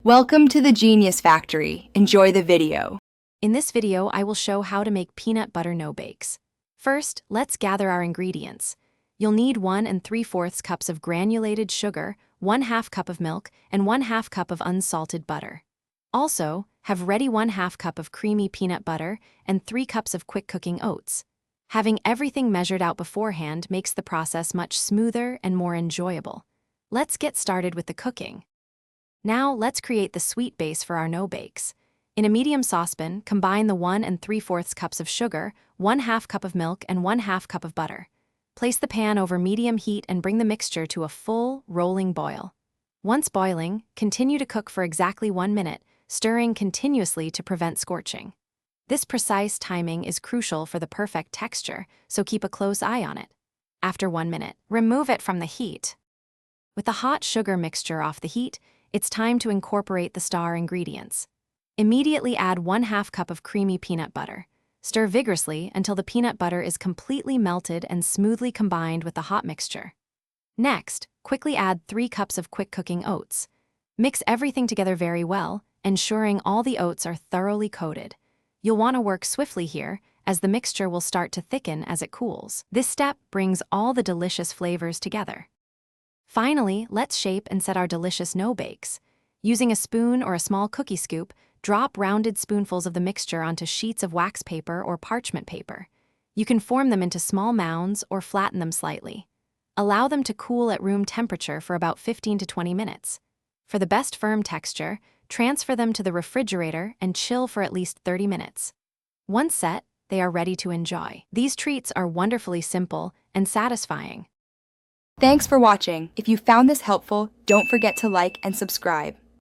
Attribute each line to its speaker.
Speaker 1: Welcome to the Genius Factory. Enjoy the video.
Speaker 2: In this video, I will show how to make peanut butter no-bakes. First, let's gather our ingredients. You'll need 1 3/4 cups of granulated sugar, 1/2 cup of milk, and 1/2 cup of unsalted butter. Also, have ready 1/2 cup of creamy peanut butter and 3 cups of quick-cooking oats. Having everything measured out beforehand makes the process much smoother and more enjoyable. Let's get started with the cooking. Now, let's create the sweet base for our no-bakes. In a medium saucepan, combine the 1 3/4 cups of sugar, 1/2 cup of milk, and 1/2 cup of butter. Place the pan over medium heat and bring the mixture to a full, rolling boil. Once boiling, continue to cook for exactly 1 minute, stirring continuously to prevent scorching. This precise timing is crucial for the perfect texture, so keep a close eye on it. After 1 minute, remove it from the heat. With the hot sugar mixture off the heat, it's time to incorporate the star ingredients. Immediately add 1/2 cup of creamy peanut butter. Stir vigorously until the peanut butter is completely melted and smoothly combined with the hot mixture. Next, quickly add 3 cups of quick-cooking oats. Mix everything together very well, ensuring all the oats are thoroughly coated. You'll want to work swiftly here, as the mixture will start to thicken as it cools. This step brings all the delicious flavors together. Finally, let's shape and set our delicious no-bakes. Using a spoon or a small cookie scoop, drop rounded spoonfuls of the mixture onto sheets of wax paper or parchment paper. You can form them into small mounds or flatten them slightly. Allow them to cool at room temperature for about 15 to 20 minutes. For the best firm texture, transfer them to the refrigerator and chill for at least 30 minutes. Once set, they are ready to enjoy. These treats are wonderfully simple and satisfying.
Speaker 1: Thanks for watching. If you found this helpful, don't forget to like and subscribe.